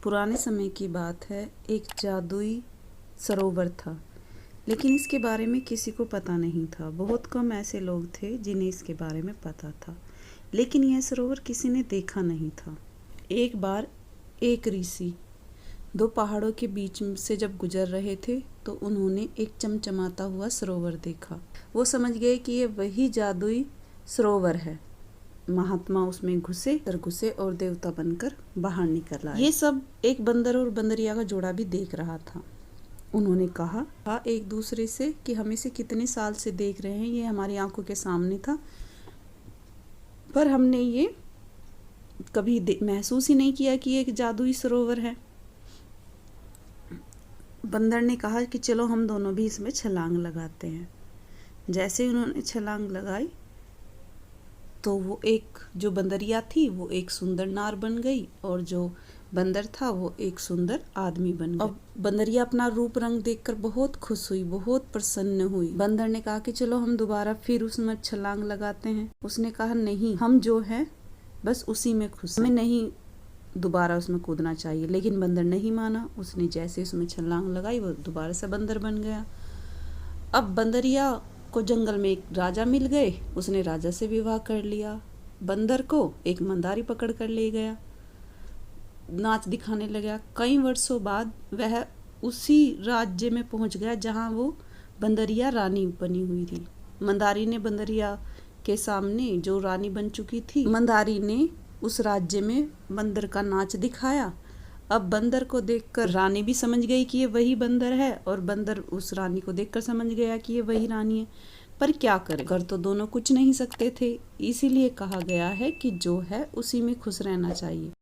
पुराने समय की बात है। एक जादुई सरोवर था, लेकिन इसके बारे में किसी को पता नहीं था। बहुत कम ऐसे लोग थे जिन्हें इसके बारे में पता था, लेकिन यह सरोवर किसी ने देखा नहीं था। एक बार एक ऋषि दो पहाड़ों के बीच से जब गुजर रहे थे तो उन्होंने एक चमचमाता हुआ सरोवर देखा। वो समझ गए कि ये वही जादुई सरोवर है। महात्मा उसमें घुसे और देवता बनकर बाहर निकल आए। ये सब एक बंदर और बंदरिया का जोड़ा भी देख रहा था। उन्होंने कहा एक दूसरे से कि हम इसे कितने साल से देख रहे हैं, ये हमारी आंखों के सामने था, पर हमने ये कभी महसूस ही नहीं किया कि ये एक जादुई सरोवर है। बंदर ने कहा कि चलो हम दोनों भी इसमें छलांग लगाते हैं। जैसे उन्होंने छलांग लगाई तो वो एक जो बंदरिया थी वो एक सुंदर नार बन गई और जो बंदर था वो एक सुंदर आदमी बन गया। अब बंदरिया अपना रूप रंग देखकर बहुत खुश हुई, बहुत प्रसन्न हुई। बंदर ने कहा कि चलो हम दोबारा फिर उसमें छलांग लगाते हैं। उसने कहा नहीं, हम जो है बस उसी में खुश, हमें नहीं दोबारा उसमें कूदना चाहिए। लेकिन बंदर नहीं माना। उसने जैसे उसमें छलांग लगाई वो दोबारा से बंदर बन गया। अब बंदरिया को जंगल में एक राजा मिल गए। उसने राजा से विवाह कर लिया। बंदर को एक मंदारी पकड़ कर ले गया, नाच दिखाने लगा। कई वर्षों बाद वह उसी राज्य में पहुंच गया जहां वो बंदरिया रानी बनी हुई थी। मंदारी ने बंदरिया के सामने जो रानी बन चुकी थी, मंदारी ने उस राज्य में बंदर का नाच दिखाया। अब बंदर को देखकर रानी भी समझ गई कि ये वही बंदर है और बंदर उस रानी को देखकर समझ गया कि ये वही रानी है। पर क्या करे, कर तो दोनों कुछ नहीं सकते थे। इसीलिए कहा गया है कि जो है उसी में खुश रहना चाहिए।